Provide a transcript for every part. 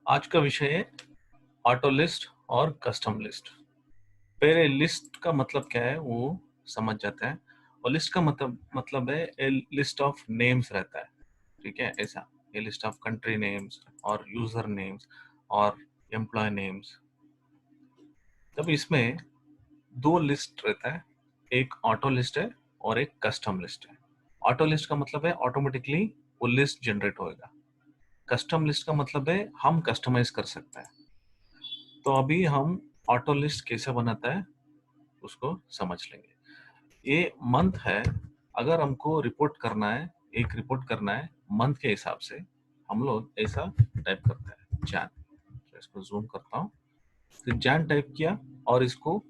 आज का विषय है ऑटो लिस्ट और कस्टम लिस्ट। पहले लिस्ट का मतलब क्या है वो समझ जाते हैं। और लिस्ट का मतलब है ए लिस्ट ऑफ नेम्स रहता है, ठीक है। ऐसा ये लिस्ट ऑफ कंट्री नेम्स और यूजर नेम्स और एम्प्लॉय नेम्स। तब इसमें दो लिस्ट रहता है, एक ऑटो लिस्ट है और एक कस्टम लिस्ट है। ऑटो लिस्ट का मतलब है ऑटोमेटिकली वो लिस्ट जनरेट होएगा। कस्टम लिस्ट का मतलब है हम कस्टमाइज कर सकते हैं। तो अभी हम ऑटो लिस्ट कैसे बनाता है उसको समझ लेंगे। ये मंथ है, अगर हमको रिपोर्ट करना है, एक रिपोर्ट करना है मंथ के हिसाब से, हम लोग ऐसा टाइप करते हैं जैन। तो इसको जूम करता हूँ, तो जैन टाइप किया और इसको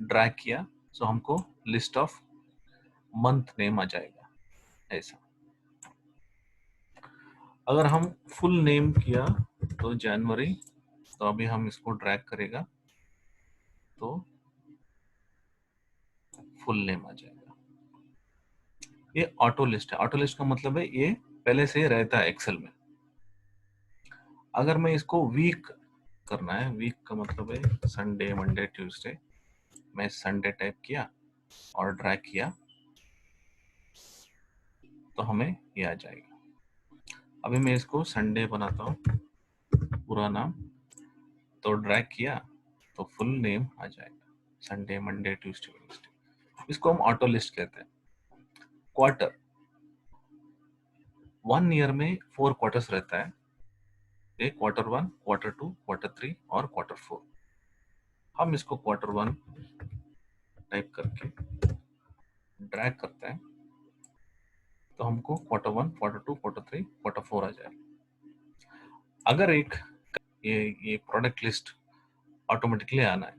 ड्रैग किया, तो हमको लिस्ट ऑफ मंथ नेम आ जाएगा ऐसा। अगर हम फुल नेम किया तो जनवरी, तो अभी हम इसको ड्रैग करेगा तो फुल नेम आ जाएगा। ये ऑटो लिस्ट है। ऑटो लिस्ट का मतलब है ये पहले से रहता है एक्सेल में। अगर मैं इसको वीक करना है, वीक का मतलब है संडे मंडे ट्यूसडे, मैं संडे टाइप किया और ड्रैग किया तो हमें ये आ जाएगा। अभी मैं इसको संडे बनाता हूँ पूरा नाम, तो ड्रैग किया तो फुल नेम आ जाएगा संडे मंडे ट्यूसडे वेडनेसडे। इसको हम ऑटो लिस्ट कहते हैं। क्वार्टर, 1 ईयर में 4 क्वार्टर्स रहता है, एक क्वार्टर 1, क्वार्टर 2, क्वार्टर 3 और क्वार्टर 4। हम इसको क्वार्टर 1 टाइप करके ड्रैग करते हैं तो हमको क्वार्टर 1, क्वार्टर 2, क्वार्टर 3, क्वार्टर 4 आ जाएगा। अगर एक ये प्रोडक्ट लिस्ट ऑटोमेटिकली आना है,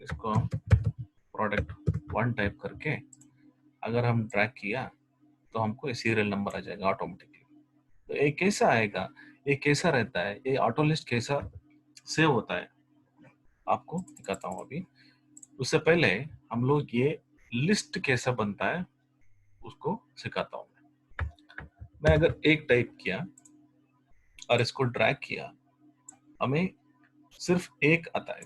इसको हम प्रोडक्ट 1 टाइप करके अगर हम ड्रैग किया तो हमको ये सीरियल नंबर आ जाएगा ऑटोमेटिकली। तो ये कैसा आएगा, ये कैसा रहता है, ये ऑटो लिस्ट कैसा सेव होता है आपको दिखाता हूँ अभी। उससे पहले हम लोग ये लिस्ट कैसा बनता है उसको सिखाता हूँ। मैं अगर एक टाइप किया और इसको ड्रैग किया, हमें सिर्फ एक आता है।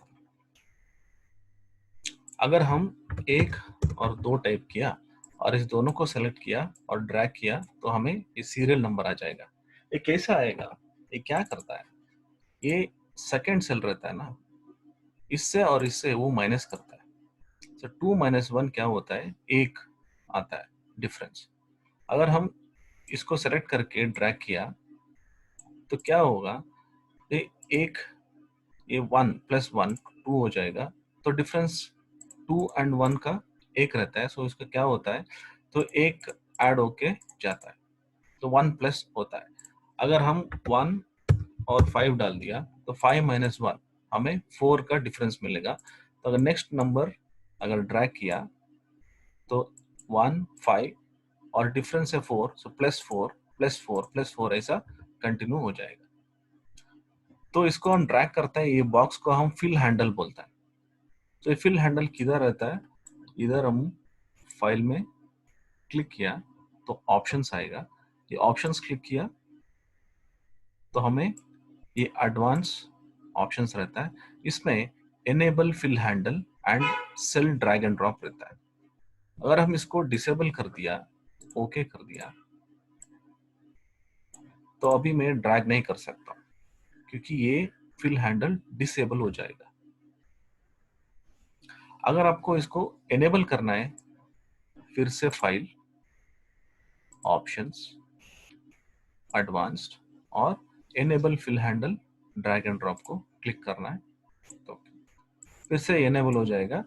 अगर हम 1 और 2 टाइप किया और इस दोनों को सेलेक्ट किया और ड्रैग किया तो हमें ये सीरियल नंबर आ जाएगा। ये कैसा आएगा, ये क्या करता है, ये सेकंड सेल रहता है ना, इससे और इससे वो माइनस करता है। तो 2 - 1 क्या होता है, 1 आता है डिफरेंस। अगर हम इसको सेलेक्ट करके ड्रैग किया तो क्या होगा, ये एक, ये 1 + 1 2 हो जाएगा। तो डिफरेंस 2 एंड 1 का 1 रहता है, सो इसका क्या होता है, तो 1 ऐड होके जाता है तो 1 प्लस होता है। अगर हम 1 और 5 डाल दिया तो 5 - 1 हमें 4 का डिफरेंस मिलेगा। तो अगर नेक्स्ट नंबर अगर ड्रैग किया तो 1 5 और डिफरेंस है 4, सो +4 +4 +4 ऐसा कंटिन्यू हो जाएगा। तो इसको हम ड्रैग करते हैं, ये बॉक्स को हम फिल हैंडल बोलते हैं। तो ये फिल हैंडल किधर रहता है, इधर हम फाइल में क्लिक किया तो ऑप्शंस आएगा, ये ऑप्शंस क्लिक किया तो हमें ये एडवांस ऑप्शंस रहता है। इसमें enable fill handle and cell drag and drop रहता है। अगर हम इसको डिसेबल कर दिया, ओके कर दिया, तो अभी मैं ड्रैग नहीं कर सकता क्योंकि ये फिल हैंडल डिसेबल हो जाएगा। अगर आपको इसको एनेबल करना है, फिर से फाइल, ऑप्शंस, एडवांस्ड और enable fill handle drag and drop को क्लिक करना है, तो फिर से एनेबल हो जाएगा,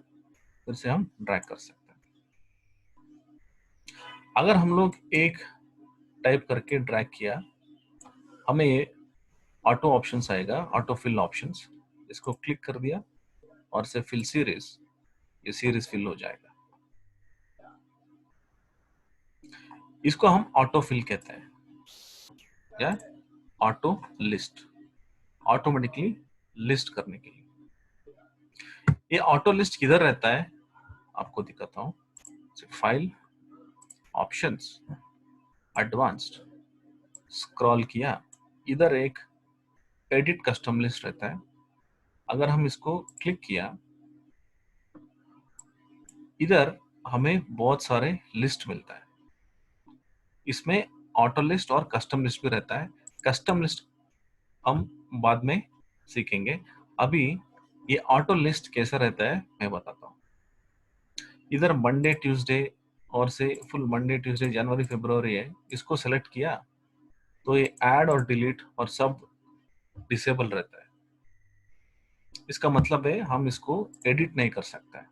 फिर से हम ड्रैग कर सकते हैं। अगर हम लोग एक टाइप करके ड्रैग किया, हमें ये ऑटो ऑप्शंस आएगा, ऑटो फिल ऑप्शंस, इसको क्लिक कर दिया और से फिल सीरीज, ये सीरीज फिल हो जाएगा। इसको हम ऑटो फिल कहते हैं या ऑटो लिस्ट, ऑटोमेटिकली लिस्ट करने के लिए। ये ऑटो लिस्ट किधर रहता है आपको दिखाता हूँ। फाइल, ऑप्शंस, एडवांस्ड, स्क्रॉल किया, इधर एक एडिट कस्टम लिस्ट रहता है। अगर हम इसको क्लिक किया, इधर हमें बहुत सारे लिस्ट मिलता है। इसमें ऑटो लिस्ट और कस्टम लिस्ट भी रहता है। कस्टम लिस्ट हम बाद में सीखेंगे। अभी ये ऑटो लिस्ट कैसा रहता है मैं बताता हूँ। इधर मंडे ट्यूसडे और से फुल मंडे ट्यूसडे जनवरी फरवरी है, इसको सेलेक्ट किया तो ये ऐड और डिलीट और सब डिसेबल रहता है। इसका मतलब है हम इसको एडिट नहीं कर सकते हैं।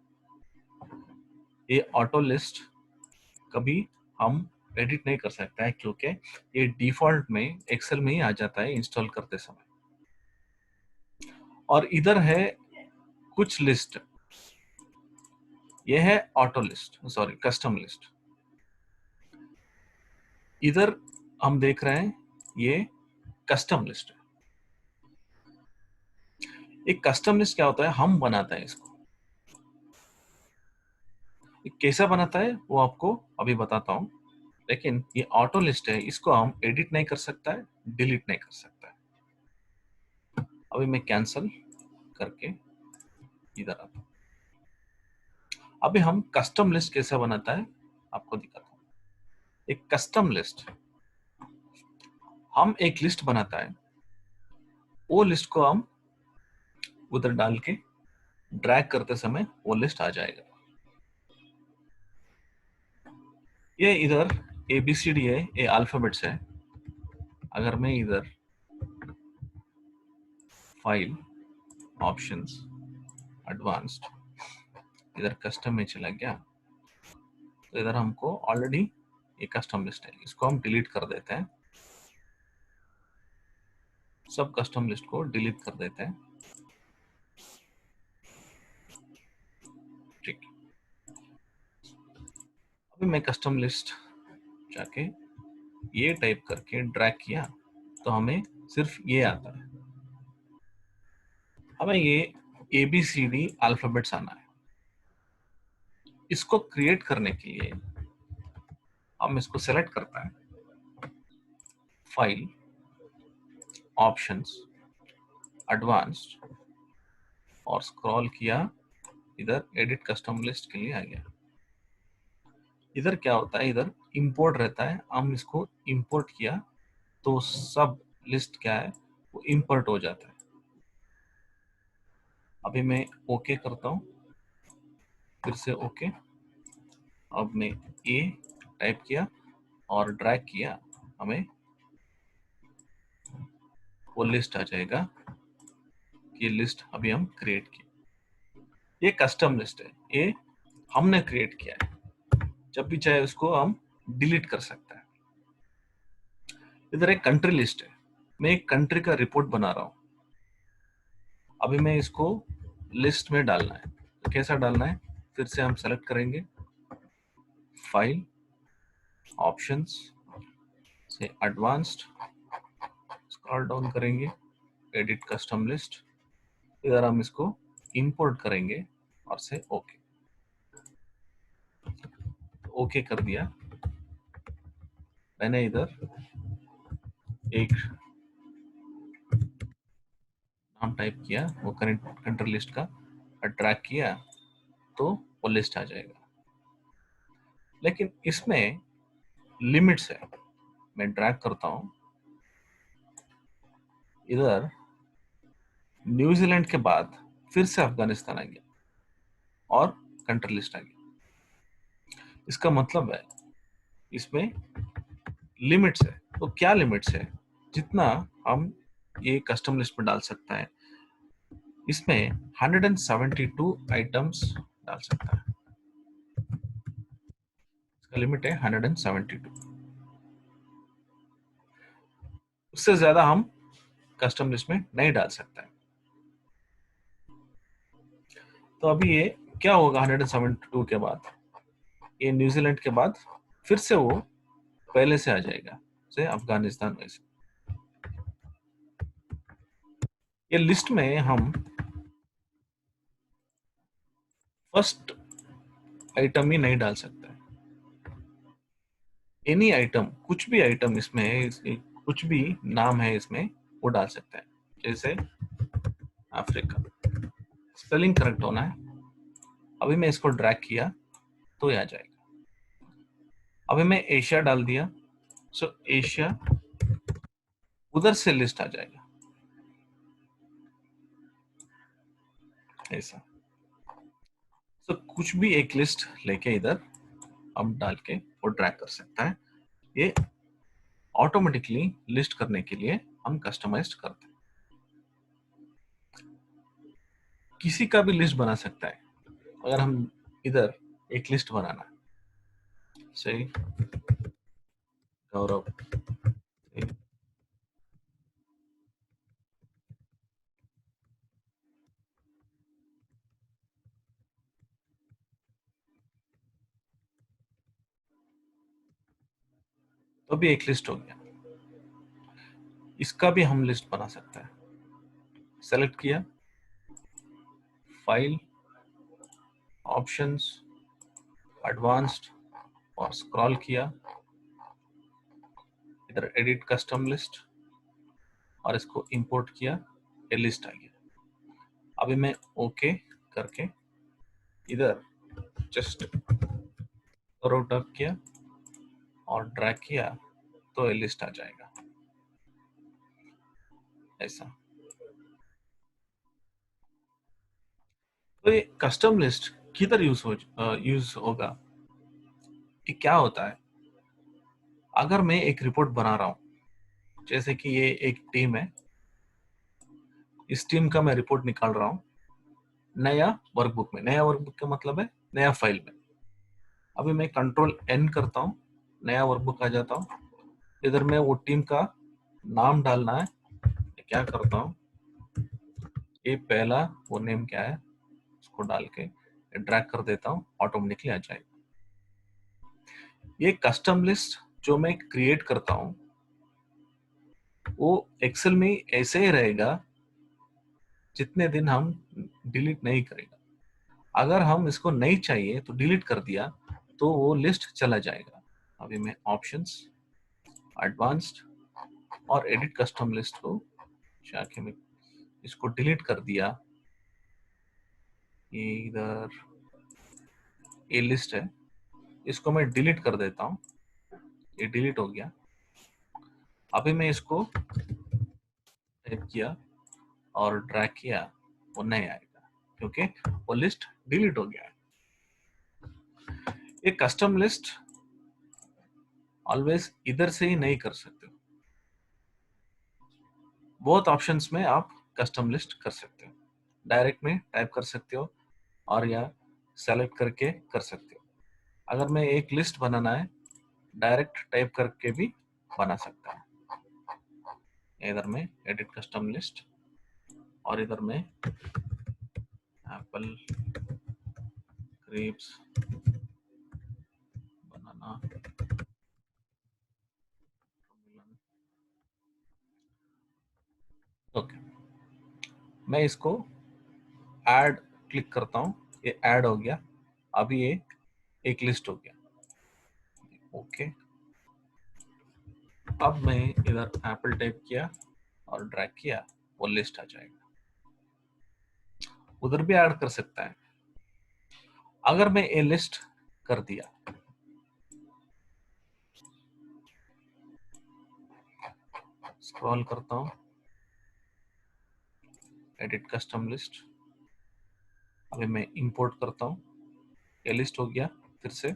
ये ऑटो लिस्ट कभी हम एडिट नहीं कर सकते हैं क्योंकि ये डिफॉल्ट में एक्सेल में ही आ जाता है इंस्टॉल करते समय। और इधर है कुछ लिस्ट, ये है auto list, sorry custom list. इधर हम देख रहे हैं ये कस्टम लिस्ट है। एक कस्टम लिस्ट क्या होता है, हम बनाते हैं इसको। कैसा बनाता है वो आपको अभी बताता हूँ। लेकिन ये ऑटो लिस्ट है, इसको हम एडिट नहीं कर सकता है, डिलीट नहीं कर सकता है। अभी मैं कैंसल करके इधर आता हूँ। अभी हम कस्टम लिस्ट कैसे बनाता है आपको दिखाता हूँ। एक कस्टम लिस्ट, हम एक लिस्ट बनाता है, वो लिस्ट को हम उधर डाल के ड्रैग करते समय वो लिस्ट आ जाएगा। ये इधर ABCD है, ये अल्फाबेट्स है। अगर मैं इधर फाइल, ऑप्शंस, एडवांस्ड, इधर कस्टम में चला गया तो इधर हमको ऑलरेडी ये कस्टम लिस्ट है, इसको हम डिलीट कर देते हैं। सब कस्टम लिस्ट को डिलीट कर देते हैं। ठीक, अभी मैं कस्टम लिस्ट जाके ये टाइप करके ड्रैग किया तो हमें सिर्फ ये आता है। हमें ये ABCD अल्फाबेट्स आना है। इसको क्रिएट करने के लिए हम इसको सेलेक्ट करता है, फाइल, ऑप्शंस, एडवांस्ड और स्क्रॉल किया, इधर एडिट कस्टम लिस्ट के लिए आ गया। इधर क्या होता है, इधर इंपोर्ट रहता है, हम इसको इंपोर्ट किया तो सब लिस्ट क्या है वो इंपोर्ट हो जाता है। अभी मैं ओके करता हूँ, फिर से ओके। अब मैं ए टाइप किया और ड्रैग किया, हमें वो लिस्ट आ जाएगा। ये लिस्ट अभी हम क्रिएट किया, ये कस्टम लिस्ट है, ये हमने क्रिएट किया है। जब भी चाहे उसको हम डिलीट कर सकते हैं। इधर एक कंट्री लिस्ट है, मैं एक कंट्री का रिपोर्ट बना रहा हूँ। अभी मैं इसको लिस्ट में डालना है, तो कैसा डालना है, फिर से हम सेलेक्ट करेंगे, फाइल, ऑप्शंस से एडवांस्ड, स्क्रॉल डाउन करेंगे, एडिट कस्टम लिस्ट, इधर हम इसको इंपोर्ट करेंगे और से ओके। ओके कर दिया मैंने। इधर एक नाम टाइप किया, वो कंट्री लिस्ट का ड्रैग किया तो वो लिस्ट आ जाएगा। लेकिन इसमें लिमिट्स है। मैं ड्रैग करता हूं, इधर न्यूजीलैंड के बाद फिर से अफगानिस्तान आ गया और कंट्री लिस्ट आ गया। इसका मतलब है इसमें लिमिट्स है। तो क्या लिमिट्स है, जितना हम ये कस्टम लिस्ट में डाल सकता है, इसमें 172 आइटम्स डाल सकता है। इसका लिमिट है 172, उससे ज्यादा हम कस्टम लिस्ट में नहीं डाल सकता है। तो अभी ये क्या होगा, 172 के बाद ये न्यूजीलैंड के बाद फिर से वो पहले से आ जाएगा, से अफगानिस्तान में से। ये लिस्ट में हम फर्स्ट आइटम ही नहीं डाल सकते। एनी आइटम, कुछ भी आइटम इसमें है, कुछ भी नाम है इसमें वो डाल सकते हैं। जैसे अफ्रीका, स्पेलिंग करेक्ट होना है। अभी मैं इसको ड्रैग किया तो ये आ जाएगा। अभी मैं एशिया डाल दिया, सो एशिया उधर से लिस्ट आ जाएगा ऐसा। सो कुछ भी एक लिस्ट लेके इधर हम डाल के वो ड्रैग कर सकता है। ये ऑटोमेटिकली लिस्ट करने के लिए हम कस्टमाइज करते हैं। किसी का भी लिस्ट बना सकता है। अगर हम इधर एक लिस्ट बनाना है, सही गौरव, तो भी एक लिस्ट हो गया। इसका भी हम लिस्ट बना सकते हैं। सेलेक्ट किया, फाइल, ऑप्शंस, एडवांस्ड और स्क्रॉल किया, इधर एडिट कस्टम लिस्ट और इसको इंपोर्ट किया, ये लिस्ट आ गया। अभी मैं ओके करके इधर जस्ट रोट अप किया और ड्रैग किया तो ये लिस्ट आ जाएगा ऐसा। तो ये कस्टम लिस्ट किधर यूज होगा? ये क्या होता है? अगर मैं एक रिपोर्ट बना रहा हूं, जैसे कि ये एक टीम है, इस टीम का मैं रिपोर्ट निकाल रहा हूं नया वर्कबुक में। नया वर्कबुक का मतलब है नया फाइल में। अभी मैं कंट्रोल एन करता हूं, नया वर्कबुक आ जाता हूं। इधर में वो टीम का नाम डालना है, क्या करता हूं, ये पहला वो नेम क्या है उसको डाल के ड्रैग कर देता हूं, ऑटोमेटिकली आ जाएगा। ये कस्टम लिस्ट जो मैं क्रिएट करता हूं वो एक्सेल में ऐसे ही रहेगा जितने दिन हम डिलीट नहीं करेगा। अगर हम इसको नहीं चाहिए तो डिलीट कर दिया तो वो लिस्ट चला जाएगा। अभी मैं ऑप्शंस, एडवांस्ड और एडिट कस्टम लिस्ट को जाके मैं इसको डिलीट कर दिया। ये इधर ये लिस्ट है, इसको मैं डिलीट कर देता हूँ, ये डिलीट हो गया। अभी मैं इसको टाइप किया और ड्रैग किया, वो नहीं आएगा क्योंकि वो लिस्ट डिलीट हो गया है। ये कस्टम लिस्ट ऑलवेज इधर से ही नहीं कर सकते हो, बहुत ऑप्शंस में आप कस्टम लिस्ट कर सकते हो। डायरेक्ट में टाइप कर सकते हो और या सेलेक्ट करके कर सकते हो। अगर मैं एक लिस्ट बनाना है, डायरेक्ट टाइप करके भी बना सकता है। इधर में एडिट कस्टम लिस्ट और इधर में एप्पल ग्रेप्स बनाना, ओके। मैं इसको ऐड क्लिक करता हूँ, ये ऐड हो गया। अभी ये एक लिस्ट हो गया, ओके। अब मैं इधर एप्पल टाइप किया और ड्रैग किया, वो लिस्ट आ जाएगा। उधर भी ऐड कर सकता है। अगर मैं ये लिस्ट कर दिया, स्क्रॉल करता हूँ, एडिट कस्टम लिस्ट, अभी मैं इंपोर्ट करता हूँ, ये लिस्ट हो गया। फिर से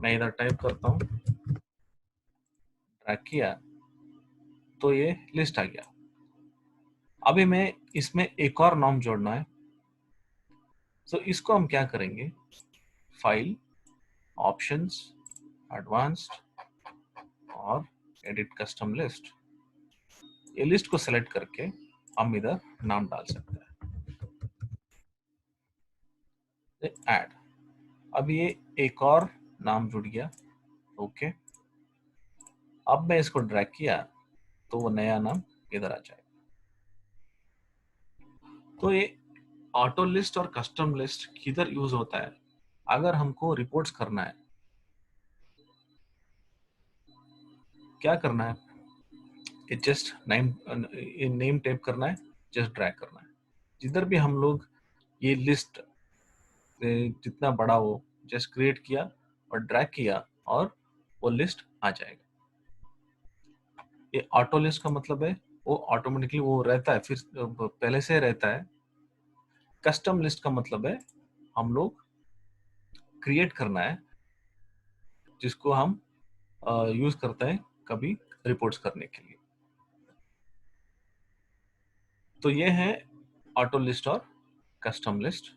मैं इधर टाइप करता हूँ, ड्रैग किया तो ये लिस्ट आ गया। अभी मैं इसमें एक और नाम जोड़ना है, तो इसको हम क्या करेंगे, फाइल, ऑप्शंस, एडवांस्ड और एडिट कस्टम लिस्ट, ये लिस्ट को सेलेक्ट करके हम इधर नाम डाल सकते हैं, ऐड। अब ये एक और नाम जुड़ गया, ओके। अब मैं इसको ड्रैग किया तो वो नया नाम इधर आ जाएगा। तो ये ऑटो लिस्ट और कस्टम लिस्ट किधर यूज होता है? अगर हमको रिपोर्ट्स करना है, क्या करना है, ये जस्ट नेम टाइप करना है, जस्ट ड्रैग करना है। जिधर भी हम लोग ये लिस्ट जितना बड़ा हो जस्ट क्रिएट किया और ड्रैग किया और वो लिस्ट आ जाएगा। ये ऑटो लिस्ट का मतलब है वो ऑटोमेटिकली वो रहता है, फिर पहले से रहता है। कस्टम लिस्ट का मतलब है हम लोग क्रिएट करना है, जिसको हम यूज करते हैं कभी रिपोर्ट्स करने के लिए। तो ये है ऑटो लिस्ट और कस्टम लिस्ट।